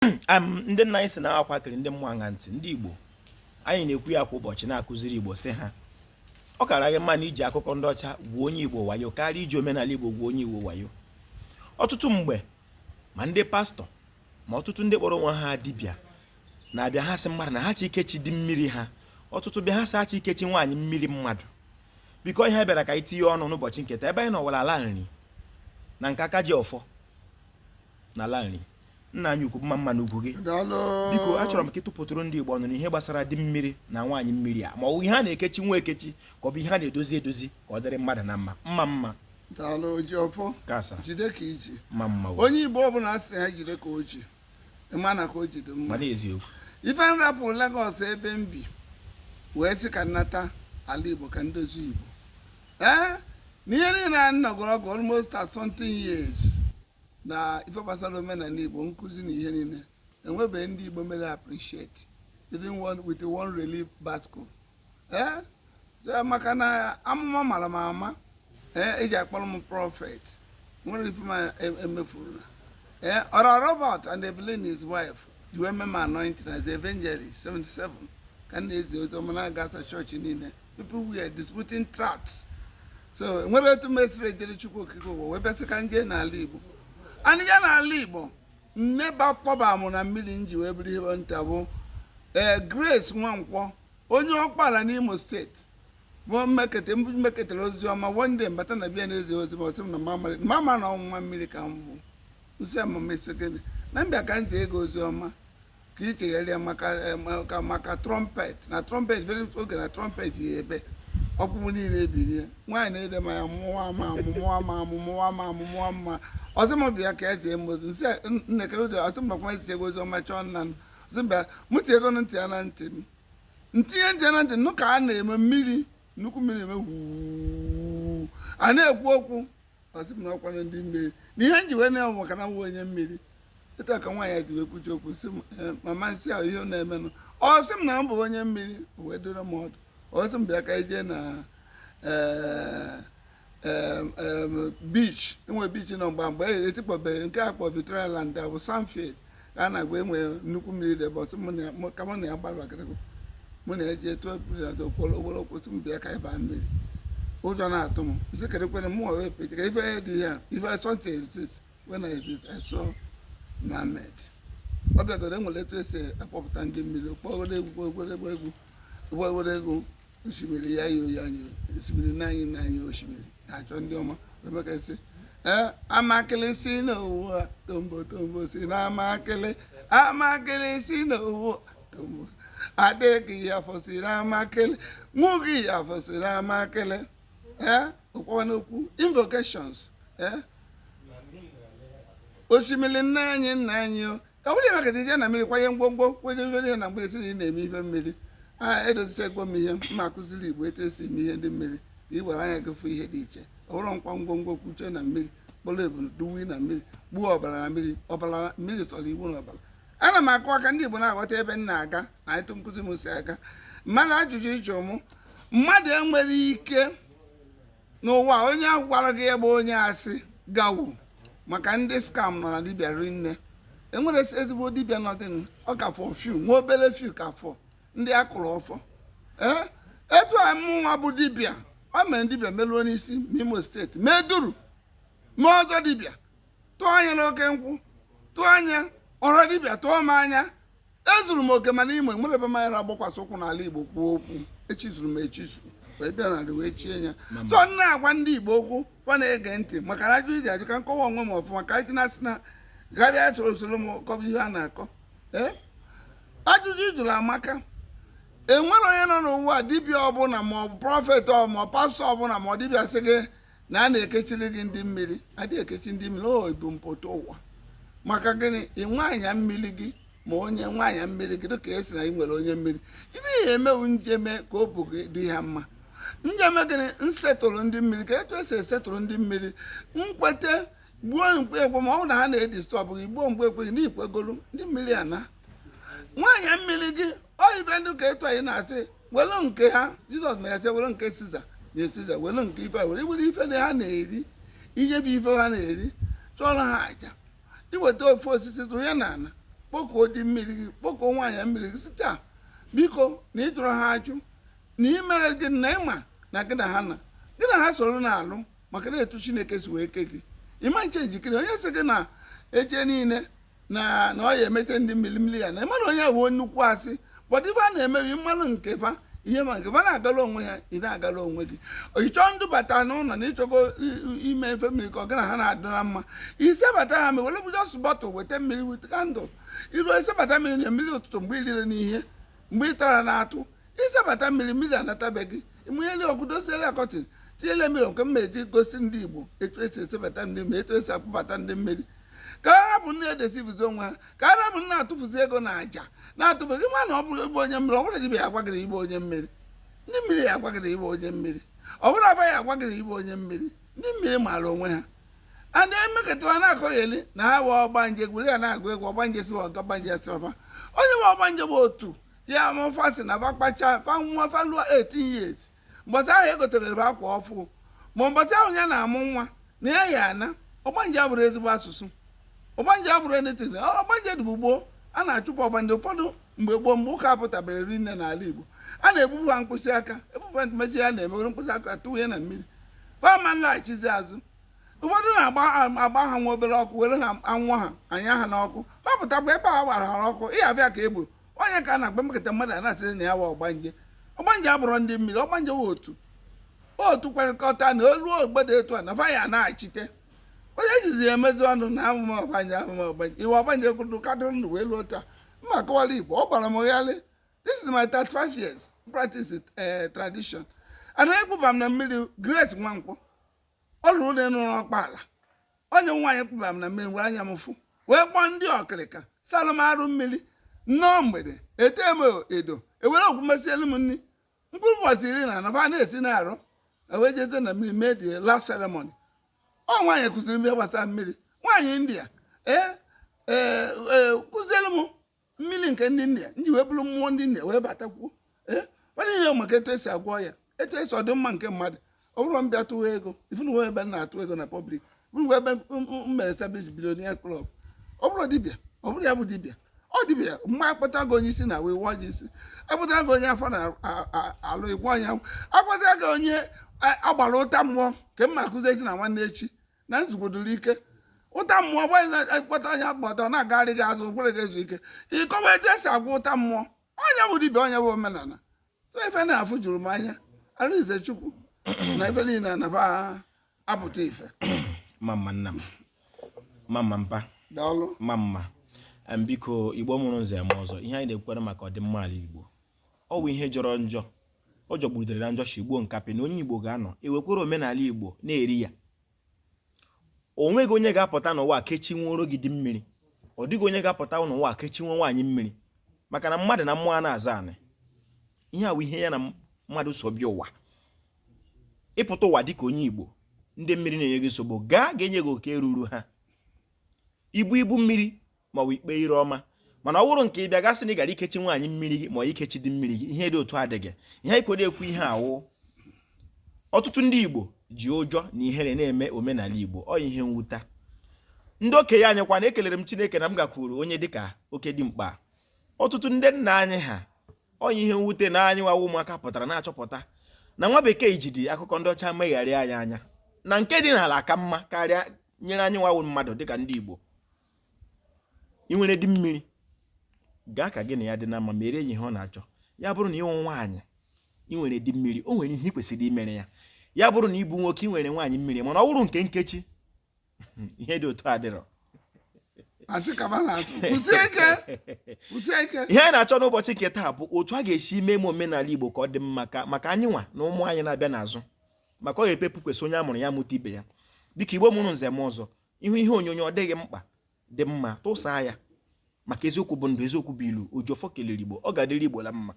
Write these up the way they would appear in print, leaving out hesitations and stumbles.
ndị nna anyị si na akwakiri ndị mmụọ aṅa ntị ndị Igbo anyị na-ekwu ya kwa ụbọchị na-akụziri Igbo sị ha ọ kara gị mma na iji akụkọ ndị ọcha gwuo onye Igbo wayo karịa iji omenala Igbo gwuo onye Igbo wayo. Ọtụtụ mgbe ma ndị pastọ ma ọtụtụ ndị kpọrọ nwa ha dibịa na-abịa ha sị mmadụ na ha chi ikechi dị mmiri ha, ọtụtụ bịa ha sị ha chi ikechi nwaanyị mmiri mmadụ biko ihe bịara ka anyị tinye ọnụ n'ụbọchị nketa ebe anyị nọwara ala nri na nke aka ji ọfọ na ala nri. Nna anyị ukwu mma n'ugwu gị biko achọrọ m ka ịtụpụtụrụ ndị Igbo ọnụ n'ihe gbasara dị mmiri na nwaanyị mmiri a ma ọ bụ ihe a na-ekechi nwa ekechi ka ọ bụ ihe a na-edozi edozi ka ọ dịrị mmadụ na mma. Daalụ ji ọfọ kasa jide ka iji mma onye Igbo ọbụla asị ha jide ka o ji ịma na ka o jide mma mana eziokwu. Ife nrapụ Lagos ebe m bi wee sị ka nnata ala Igbo ka ndozi Igbo n'ihe niile a nọgoro ọgụ almost something years na ife gbasara omenala Igbo nkụzi na ihe niile enwebeghị ndị Igbo mere appreciate even one with one relief basket maka na amụma mara m ama eji akpọrọ m prophet nwere ife ma emefuru na ọra Robert and Evelyn his wife ji wee meme anointing as evangelist 77 ka na-ezi ozi ọma na-agasa chọọchị niile people were disputing tracts so nwere etu mesiri ejere Chukwu okike ụwa wee bịasị ka nje n'ala Igbo anyị ya n'ala Igbo nne kpọba mụ na mmiri nji wee bụrụ ihe nta bụ Grace Nwankwọ onye ọkpala n'Imo steeti bụ mmeketara ozi ọma wonde mbata na bịa na-ezi ozi ma ọsị m na mama na ọnwụnwa mmiri ka m bụ usi amamesogene na mbịa ka ntị ego ozi ọma ka ichegharịa maka trumpet na trumpet very oge na trumpet ya ebe ọkpụkpụ niile ebirie nwaanyị na-ede ma ya mụwa mma ọzọ m bịa ka eji emozi nsị nnekere ụdị ọsị mbakwa esi ego ozi ọma chọọ nna m ọsị mbịa mụti ego ntị ya na ntị m ntinye ntị ya na ntị nụ ka a na-eme mmiri nnukwu mmiri eme wuu a na-ekwu okwu ọsị m na ọkwanụ ndị mmiri na ihe nji wee na-enwe maka na nwa onye mmiri ịta ka nwaanyị ya ji wee kwuchi okwu sị mama nsị ahụ ihe na-emenụ ọsị m na m bụ onye mmiri o wee doro m ọdụ ọsị m bịa ka ije na beach enwe beach nọ mgbe etikpọbeghị nke a kpọ Victoria Land bụ Sanfield ka a na-agba enwe nnukwu mmiri dị ebe ọsị ka mụ na ya gbalụ akịrịkụ mụ na eji etu okporo kwụsị m bịa ka ịba mmiri ụjọ na-atụ m isi kerekwere m wee pete ka ife dị ya ife something exist when I exist I saw Mohammed ọ bịagoro enwere etu esi akpọpụta ndị mmiri kpọgoro egwu osimiri ya yi oyi anyị osimiri n'anyị osimiri na-achọ ndị ọma emekasị amakịlị si n'owu a tombo si na amakịlị si n'owu tombo adịghị ya fọsiri amakịlị nwụghị ya fọsiri amakịlị ụkpọwa n'okwu invocations osimiri nna anyị ọ bụrụ emekata ije na mmiri kwanye ngwongwo kwenye mmiri na mgbere si na ị na-eme ife mmiri edozite egbo m ihe mma akụziri Igbo etu esi eme ihe ndị mmiri ka ị gwara anya gịfụ ihe dị iche ọ bụrụ nkwa ngwongwo kwuche na mmiri kpọrọ ebunu duwi na mmiri gbuo ọbara na mmiri ọbara mmiri sọrọ iwu na ọbara ana m akụ aka ndị Igbo na-aghọta ebe m na-aga na etu nkụzi m si aga mmadụ ajụjụ ịjụ m mmadụ enwere ike n'ụwa onye ahụ gwara gị ebe onye asị gawo maka ndị skam nọ na dibịa rinne enwere ezigbo dibịa nọdịn ọ ka fọ fiu nwa obere fiu ka fọ ndị akụrụ ọfọ etu a mụnwa bụ dibịa ọ mere dibịa meruo n'isi n'Imo steeti mee duru mee ọzọ dibịa tụọ anya n'oke nkwụ tụọ anya ọrụ dibịa tụọ m anya ezuru m oke mana Imo nwere ebe manya na-agbakwasị ụkwụ n'ala Igbo kwuo okwu echizuru m echizu wee bịa narị wee chie ya so na-agwa ndị Igbo okwu kwa na-ege ntị maka na ajụ iji ajụ ka nkọwa onwe m ọfụma ka anyị na-asị na gabịa chọrọ usoro m kọba ihe a na-akọ ajụjụ jụrụ amaka enwere onye nọ n'ụwa dibịa ọbụla ma ọ bụ prọfet ma ọ pastọ ọbụla ma ọ dibịa sị gị na a na-ekechiri gị ndị mmiri adịghị ekechi ndị mmiri o ebu mpụta ụwa maka gịnị ị nwaanyị mmiri gị ma onye nwaanyị mmiri gị dịka esi na ị nwere onye mmiri ibe ihe emewu njeme ka o bụ gị dị ha mma njeme gịnị nsetụrụ ndị mmiri ka etu esi esetụrụ ndị mmiri mkpete gbuo mkpe ekwe ma ọ bụ na ha na-edistọbụ gị gbuo mgbe ekwe gị n'ikwegoro ndị mmiri ana nwaanyị mmiri gị oyibe ndị ka etu anyị na-asị were nke ha Jizọs mere sị were nke Siza nye Siza were nke ife were ife na ha na-eri ihe bụ ife ha na-eri chọrọ ha aja iweta ofe osisi tụnye na ana kpọkuo di mmiri gị kpọkuo nwaanyị mmiri gị sị taa biko na ị jụrụ ha ajụ na ị mere gị na ịma na gị na ha soro na-alụ maka na etu Chineke si wee ke gị ịma nche njikere onye sị gị na eche niile na ọ ya emete ndị mmiri ya na ịmana onye wuo nnukwu asị bọdịba na-emebi mmanụ nke fa ihe ma nke fa na-agala onwe ha ị na-agala onwe gị ịchọọ ndụbata n'ụlọ na ịchọgo ime efe mmiri ka ọ gị na ha na-adị na mma isebata ha ma were bụjọs bọtụl weta mmiri wit kandụl iruo isebata mmiri na mmiri ụtụtụ mgbe ilire n'ihe mgbe ị tara na-atụ isebata mmiri anatabeghị ịmụnyeli ọgụ doziele akọtin tinyele mmiri nke mma eji gosi ndị Igbo etu esi esebata ndị mmiri etu esi akpụbata ndị mmiri ka ha bụ nne edesivizi onwe ha ka ha bụ nna atụfuzi ego na aja na-atụbeghị ma na ọ bụrụ igbe onye mmiri ọ bụrụ dibịa agwagịrị igbe onye mmiri ndị mmiri ya agwagịrị igbe onye mmiri ọ bụrụ aba ya agwagịrị igbe onye mmiri ndị mmiri maara onwe ha a na-emekọtawa na-akọgheli na ha wee ọgbanje gwere ya na-agụ egwu ọgbanje si ọgabanje sirafa onye nwe ọgbanje bụ otu ya mụfasị na fakpacha fanwa faluo 18 years mbọsị ahụ egotere ba akwa ọfụ ma mbọsị ahụ ya na-amụ nwa na ya ya ana ọgbanje abụrụ ezigbo asụsụ ọgbanje abụrụ enetin ọgbanje dịbụ gboo a na-achụpụ ọgbanje ụfọdụ mgbe gboo mgbe ụka apụtabere rinne n'ala Igbo a na-ebubu ha mkpịsị aka ebubu ntụmechi ya na-emegoro mkpịsị aka tụnye na mmiri fama nlaghachizi azụ ụfọdụ na-agba ha nwa obere ọkụ were ha anwụọ ha anya ha n'ọkụ fapụtakwa ebe a gbara ha ọkụ ịhabịa ka egburu onye ka a na-agba mmekọta mmadụ a na-asịrị na ya wa ọgbanje abụrụ ndị mmiri ọgbanje wa otu kwerịkọta na oluo ogbede etu a na faya na-achite onye jizi ya emezi ọnụ na amụma ọgbanje iwe ọgbanje kwuru kadịrị ndụ wee luo taa mma akọwara Igbo ọ gbara m ghalị this is my 35 years practice tradition ana ekpụba m na mmiri Grace Nwankwọ ọ lụrụ ụlọ n'ụlọ ọkpala onye nwaanyị kpụba m na mmiri were anya m fụ wee kpọọ ndị ọkịrịka salụmarụ mmiri nnọọ mgbede ete m edo ewere okwu mesi elu m nri mkpụrụ ụbọchị 10 fa na-esi na-arụ wee jeze na mmiri mee the last ceremony ọ nwaanyị kụziri m ihe gbasara mmiri nwaanyị India kụzielu m mmiri nke ndị India nji wee bụrụ mmụọ ndị India wee batakwuo niile maka etu esi agwọ ya etu esi ọdịmma nke mmadụ ọ bụrụ mbịa tụwa ego ifụnụwe ebe na-atụ ego na public bụrụ ebe mmere establish billionaire club ọ bụrụ dibịa ọ bụrụ ya bụ dibịa ọ dibịa mma akpata gị onye isi na wee wụọ gị isi akpatara gị onye afọ na-alụ igwe ọnya akpatara gị onye agbara ụta mmụọ nke mma akụzi echi na nwanne echi na nzugbodoro ike ụta mmụọ gbanyị na-akpata onye akpata ọ na-agagharị gị azụ kwere gị ezu ike ịkọwa etu esi agwa ụta mmụọ onye bụ dibịa onye bụ omenala so ife na-afụ juru m anya Arinze Chukwu na ife niile na-aba apụta ife mama nna m mama mpa daalụ mama biko Igbo mụrụ nze ma ọzọ ihe anyị na-ekwere maka ọdịmma ala Igbo ọ bụ ihe jọrọ njọ ọ jọgbudere na njọ shigbo nkapị na onye Igbo ga-anọ ewekwere omenala Igbo na-eri ya o nweghị onye ga-apụta n'ụwa kechi nworo gị dị mmiri ọ dịghị onye ga-apụta n'ụwa kechi nwe nwaanyị mmiri maka na mmadụ na mmụọ na-aza anị ihe a bụ ihe ya na mmadụ so bịa ụwa ịpụta ụwa dịka onye Igbo ndị mmiri na-enye gị nsogbu ga-enye gị oke ruru ha ibu mmiri ma ọ bụ ikpe ire ọma mana ọ wụrụ nke ịbịa gasị na ị gara ikechi nwaanyị mmiri gị ma ikechi dị mmiri gị ihe dị otu adịghị ihe anyị kwere ekwu ihe awụ ọtụtụ ndị Igbo ji ụjọ na ihere na-eme omenala Igbo ọ ihe mwute ndị okenye anyị kwa na ekelere m Chineke na m gakwuru onye dịka oke dimkpa ọtụtụ ndị nna anyị ha ọ ihe mwute na anyị nwawa ụmụaka pụtara na-achọpụta na nwa bekee jidi akụkọ ndị ọcha megharịa anyị anya na nke dị n'ala aka mma karịa nyere anyị nwawu mmadụ dịka ndị Igbo ị nwere dị mmiri gaa ka gị na ya dị na mma mere ya ihe ọ na-achọ ya bụrụ na ịnwụ nwaanyị ị nwere dị mmiri o nwere ihe ị kwesịrị imere ya ya bụrụ na ịbụ nwoke ị nwere nwaanyị mmiri mana ọ bụrụ nke nkechi ihe dị otu adịrọ ihe anyị na-achọ n'ụbọchị nke taa bụ otu a ga-esi mee omenala Igbo ka ọ dị mma maka anyị nwa na ụmụ anyị na-abịa n'azụ maka ọ ga-epepụ kwesị onye a mụrụ ya mụta ibe ya biko Igbo mụrụ nze m ọzọ ihu ihe onyonyo ọ dịghị mkpa dị mma tụsaa ya maka eziokwu bụ ndụ eziokwu bụ ilu Ojofọ kelere Igbo ọ ga-adịrị Igbo la mma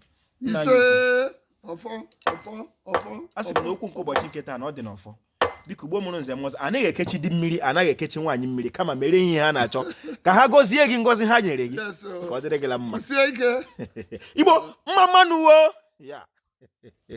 a sị m na okwu nke ụbọchị nke taa na ọ dị n'ọfọ biko Igbo mụrụ nze m ọzọ anaghị ekechi dị mmiri anaghị ekechi nwaanyị mmiri kama mere ihe ha na-achọ ka ha gọzie gị ngọzi ha nyere gị ka ọ dịrị gị la mma Igbo mma mmanụ ya